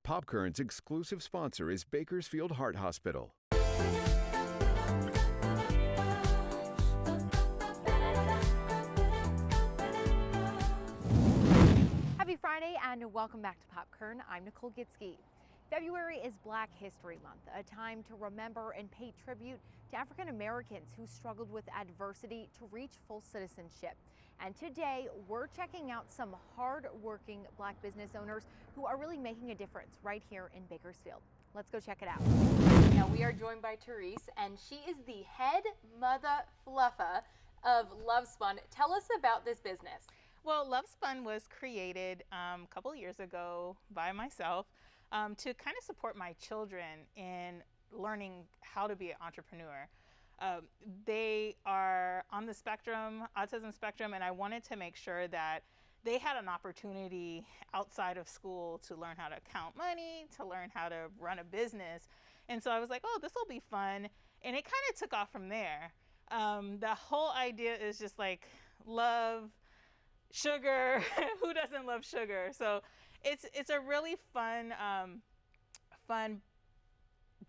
Popkern's exclusive sponsor is Bakersfield Heart Hospital. Happy Friday and welcome back to Popkern. I'm Nicole Gitsky. February is Black History Month, a time to remember and pay tribute to African Americans who struggled with adversity to reach full citizenship. And today we're checking out some hard-working Black business owners who are really making a difference right here in Bakersfield. Let's go check it out. Now we are joined by Therese, and she is the head mother fluffer of Lovespun. Tell us about this business. Well, Lovespun was created a couple years ago by myself to kind of support my children in learning how to be an entrepreneur. They are on the spectrum, autism spectrum, and I wanted to make sure that they had an opportunity outside of school to learn how to count money, to learn how to run a business. And so I was like, oh, this will be fun. And it kind of took off from there. The whole idea is just like love, sugar. Who doesn't love sugar? So it's a really fun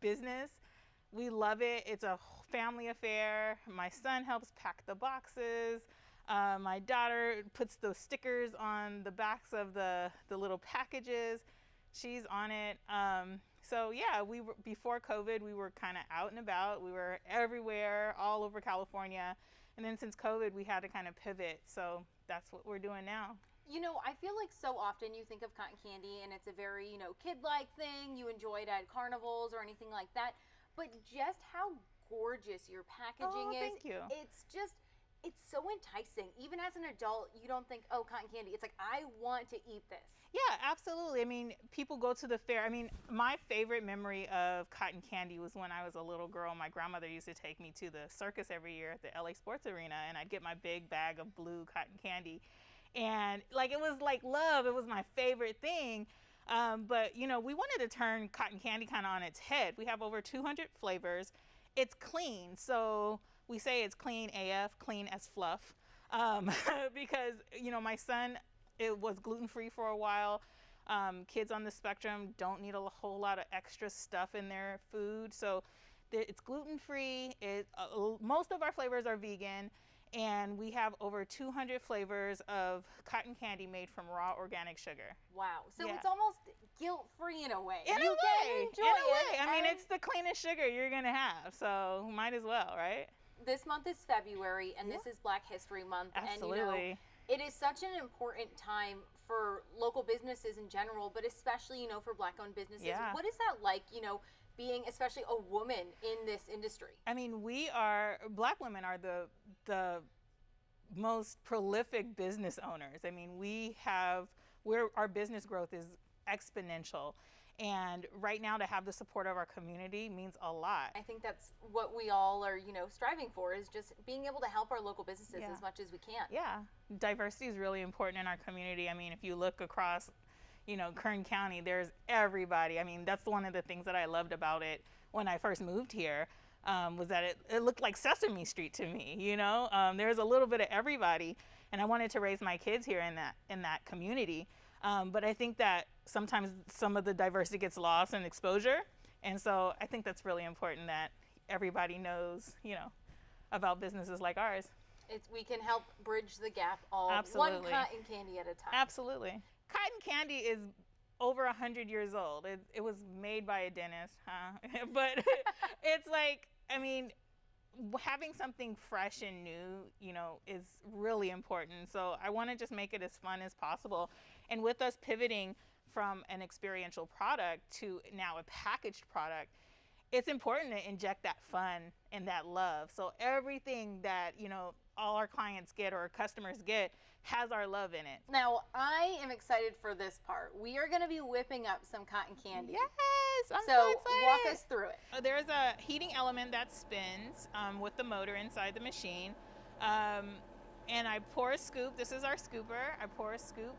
business. We love it. It's a family affair. My son helps pack the boxes. My daughter puts those stickers on the backs of the little packages. She's on it. So yeah, before COVID, we were kind of out and about. We were everywhere, all over California. And then since COVID, we had to kind of pivot. So that's what we're doing now. You know, I feel like so often you think of cotton candy and it's a very, kid-like thing. You enjoy it at carnivals or anything like that. But just how gorgeous your packaging is. Thank you. It's so enticing. Even as an adult, you don't think, oh, cotton candy. It's like, I want to eat this. Yeah, absolutely. I mean, people go to the fair. I mean, my favorite memory of cotton candy was when I was a little girl. My grandmother used to take me to the circus every year at the LA Sports Arena, and I'd get my big bag of blue cotton candy. And it was like love. It was my favorite thing. But, we wanted to turn cotton candy kind of on its head. We have over 200 flavors. It's clean. So we say it's clean AF, clean as fluff. Because, my son, it was gluten-free for a while. Kids on the spectrum don't need a whole lot of extra stuff in their food. So it's gluten-free. Most of our flavors are vegan. And we have over 200 flavors of cotton candy made from raw organic sugar. Wow. So It's almost guilt-free in a way. In a way. I mean, it's the cleanest sugar you're going to have. So might as well, right? This month is February, and this is Black History Month. Absolutely. And, it is such an important time for local businesses in general, but especially, for Black-owned businesses. Yeah. What is that like, being especially a woman in this industry? I mean, Black women are the most prolific business owners. I mean, our business growth is exponential. And right now to have the support of our community means a lot. I think that's what we all are, striving for, is just being able to help our local businesses as much as we can. Yeah, diversity is really important in our community. I mean, if you look across Kern County, there's everybody. I mean, that's one of the things that I loved about it when I first moved here, was that it looked like Sesame Street to me, There's a little bit of everybody, and I wanted to raise my kids here in that community. But I think that sometimes some of the diversity gets lost in exposure, and so I think that's really important that everybody knows, about businesses like ours. We can help bridge the gap all Absolutely. one cotton candy at a time. Absolutely. Cotton candy is over 100 years old. It was made by a dentist, huh? But it's like, I mean, having something fresh and new, is really important. So I want to just make it as fun as possible. And with us pivoting from an experiential product to now a packaged product, it's important to inject that fun and that love. So everything that, all our clients get or our customers get has our love in it. Now, I am excited for this part. We are going to be whipping up some cotton candy. Yes, I'm so excited. Walk us through it. There's a heating element that spins with the motor inside the machine. And I pour a scoop. This is our scooper. I pour a scoop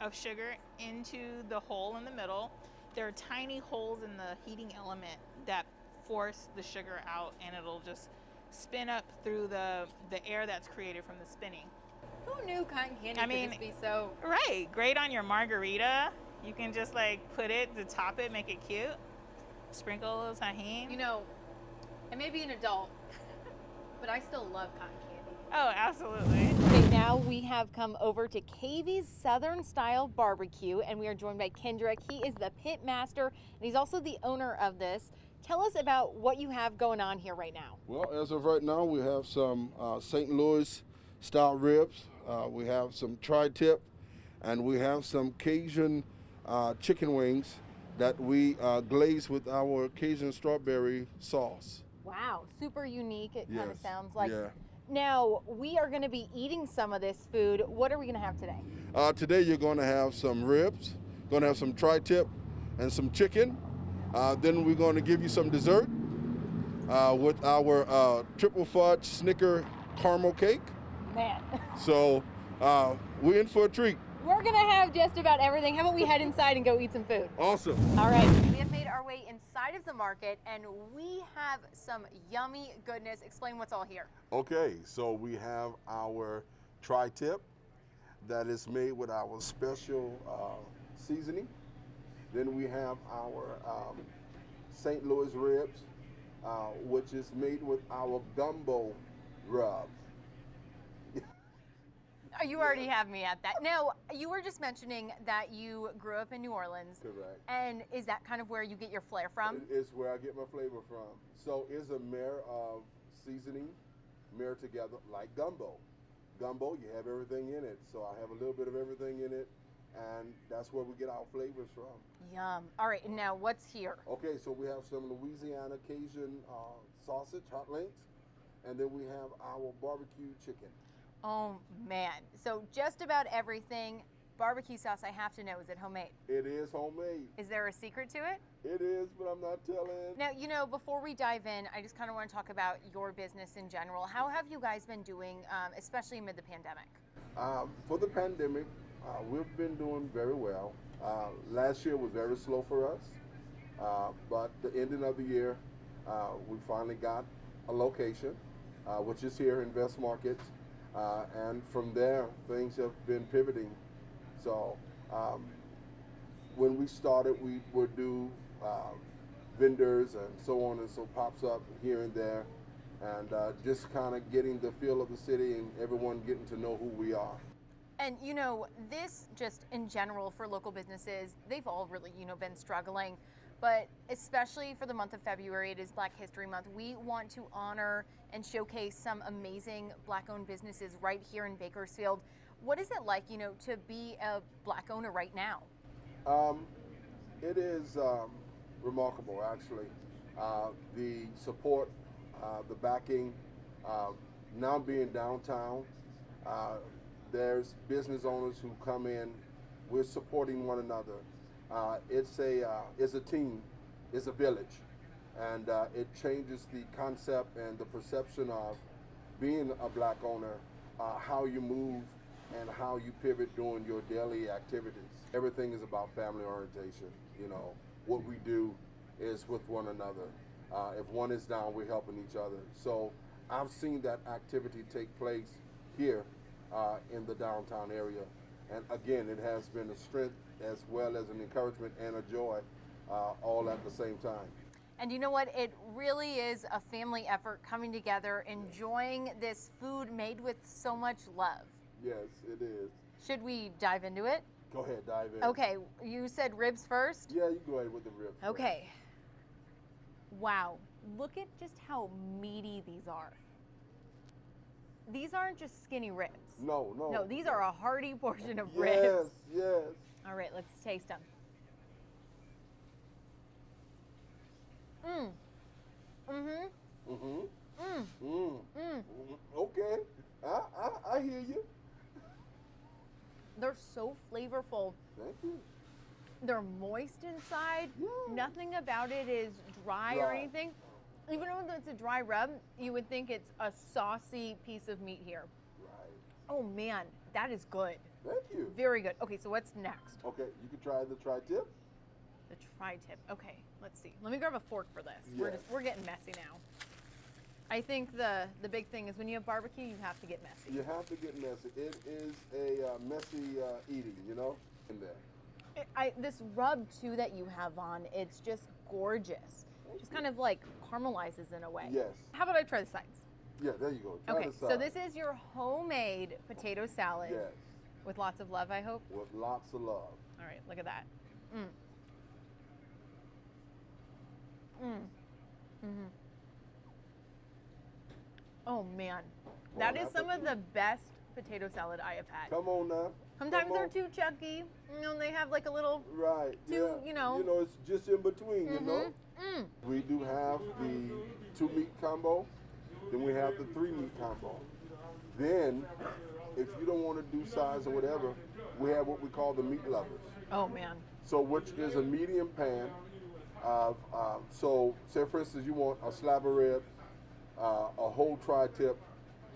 of sugar into the hole in the middle. There are tiny holes in the heating element that force the sugar out, and it'll just spin up through the air that's created from the spinning. Who knew cotton candy could just be so... Right. Great on your margarita, You can just like put it to top it, make it cute. Sprinkle a little tahini. You know, I may be an adult, but I still love cotton candy. Oh, absolutely. Okay, now we have come over to KBs Southern Style BBQ, and we are joined by Kendrick. He is the pit master, and he's also the owner of this. Tell us about what you have going on here right now. Well, as of right now, we have some St. Louis style ribs. We have some tri-tip, and we have some Cajun chicken wings that we glaze with our Cajun strawberry sauce. Wow, super unique, it kind of Yes, sounds like. yeah. Now, we are going to be eating some of this food. What are we going to have today? Today you're going to have some ribs, going to have some tri-tip and some chicken. Then we're going to give you some dessert with our triple fudge Snicker caramel cake. Man, So we're in for a treat. we're going to have just about everything. How about we head inside and go eat some food? Awesome. All right, we have made our way inside of the market, and we have some yummy goodness. Explain what's all here. Okay, so we have our tri-tip that is made with our special seasoning. Then we have our St. Louis ribs, which is made with our gumbo rub. You already have me at that. Now, you were just mentioning that you grew up in New Orleans. Correct. And is that kind of where you get your flair from? It's where I get my flavor from. So it's a mare of seasoning, married together like gumbo. Gumbo, you have everything in it. So I have a little bit of everything in it, and that's where we get our flavors from. Yum. All right, and now what's here? Okay, so we have some Louisiana Cajun sausage, hot links, and then we have our barbecue chicken. Oh, man. So just about everything. Barbecue sauce, I have to know, is it homemade? It is homemade. Is there a secret to it? It is, but I'm not telling. Now, you know, before we dive in, I just kind of want to talk about your business in general. How have you guys been doing, especially amid the pandemic? For the pandemic, we've been doing very well. Last year was very slow for us, but the ending of the year, we finally got a location, which is here in West Market, and from there, things have been pivoting. So when we started, we would do vendors and so on and so pops up here and there, and just kind of getting the feel of the city and everyone getting to know who we are. And you know, this just in general for local businesses, they've all really, you know, been struggling. But especially for the month of February, it is Black History Month. We want to honor and showcase some amazing Black-owned businesses right here in Bakersfield. What is it like, you know, to be a Black owner right now? It is remarkable, actually. The support, the backing, now being downtown, there's business owners who come in. We're supporting one another. It's a team, it's a village, and it changes the concept and the perception of being a Black owner, how you move and how you pivot during your daily activities. Everything is about family orientation. You know, what we do is with one another. If one is down, we're helping each other. So I've seen that activity take place here in the downtown area. And again, it has been a strength as well as an encouragement and a joy all at the same time. And you know what? It really is a family effort coming together, enjoying this food made with so much love. Yes, it is. Should we dive into it? Go ahead, dive in. Okay, you said ribs first? Yeah, you go ahead with the ribs. Okay. Wow, look at just how meaty these are. These aren't just skinny ribs. No. No, these are a hearty portion of Yes, ribs. yes. All right, let's taste them. Okay, I hear you. They're so flavorful. Thank you. They're moist inside. Yeah. Nothing about it is dry or Dry. anything. Even though it's a dry rub, you would think it's a saucy piece of meat here. Right. Oh man, that is good. Thank you. Very good. Okay, so what's next? Okay, you can try the tri-tip. The tri-tip. Okay, let's see. Let me grab a fork for this. Yes. We're getting messy now. I think the big thing is when you have barbecue, you have to get messy. You have to get messy. It is a messy eating, you know, in there. This rub too that you have on, it's just gorgeous. Just kind of like caramelizes in a way. Yes. How about I try the sides? Yeah, there you go. Try Okay, the side. so this is your homemade potato salad. Yes. With lots of love, I hope. With lots of love. All right, look at that. Oh man, that is some of the best potato salad I have had. Come on now. Sometimes Come they're on. too chunky. You know, they have like a little. Right. Too, yeah. you know. it's just in between, you know. We do have the 2-meat combo. Then we have the 3-meat combo. Then, if you don't want to do size or whatever, we have what we call the meat lovers. Oh man. So, which is a medium pan of, so say for instance, you want a slab of ribs, a whole tri-tip,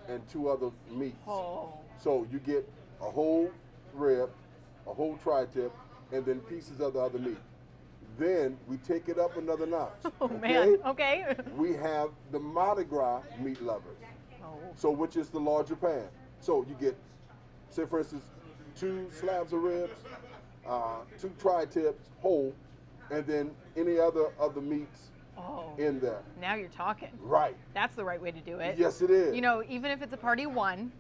and 2 other meats. Oh. So you get a whole rib, a whole tri-tip, and then pieces of the other meat. Then we take it up another notch. Oh man. Okay. We have the Mardi Gras meat lovers. Oh. So which is the larger pan. So you get, say for instance, 2 slabs of ribs, 2 tri-tips whole, and then any other of the meats in there. Now you're talking. Right. That's the right way to do it. Yes, it is. You know, even if it's a party one,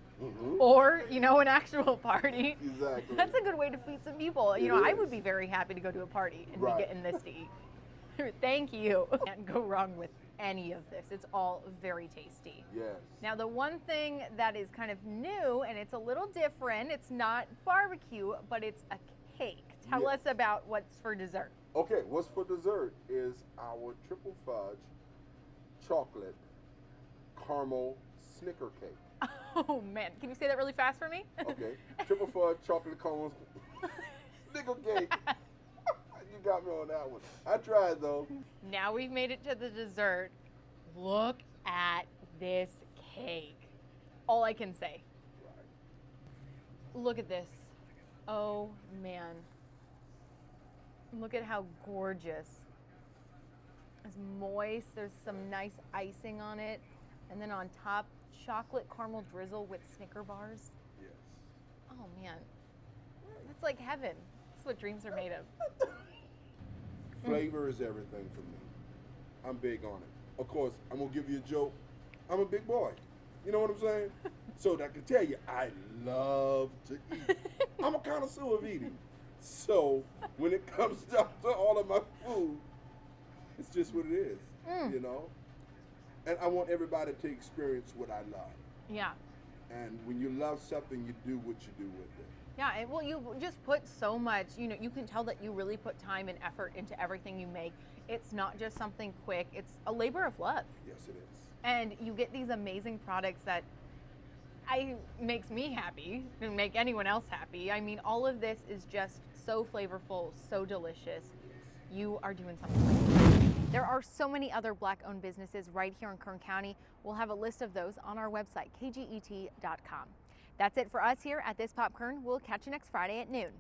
or, you know, an actual party. Exactly. That's a good way to feed some people. It You know, I is. would be very happy to go to a party and Right. be getting this to eat. Thank you. Can't go wrong with any of this. It's all very tasty. Yes. Now, the one thing that is kind of new, and it's a little different, it's not barbecue, but it's a cake. Tell Yes. us about what's for dessert. Okay, what's for dessert is our triple fudge chocolate caramel snicker cake. Oh man, can you say that really fast for me? Okay, triple fudge chocolate caramel snicker cake. You got me on that one. I tried though. Now we've made it to the dessert. Look at this cake. All I can say. Look at this. Oh man. Look at how gorgeous. It's moist. There's some nice icing on it. And then on top, chocolate caramel drizzle with Snicker bars. Yes. Oh man. It's like heaven. That's what dreams are made of. Flavor is everything for me. I'm big on it. Of course, I'm gonna give you a joke. I'm a big boy. You know what I'm saying? So I can tell you, I love to eat. I'm a connoisseur of eating. So when it comes down to all of my food, it's just what it is, you know? And I want everybody to experience what I love. Yeah. And when you love something, you do what you do with it. Yeah, well, you just put so much, you know, you can tell that you really put time and effort into everything you make. It's not just something quick, it's a labor of love. Yes, it is. And you get these amazing products that makes me happy and make anyone else happy. I mean, all of this is just so flavorful, so delicious. You are doing something right. There are so many other Black-owned businesses right here in Kern County. We'll have a list of those on our website, kget.com. That's it for us here at This Pop Kern. We'll catch you next Friday at noon.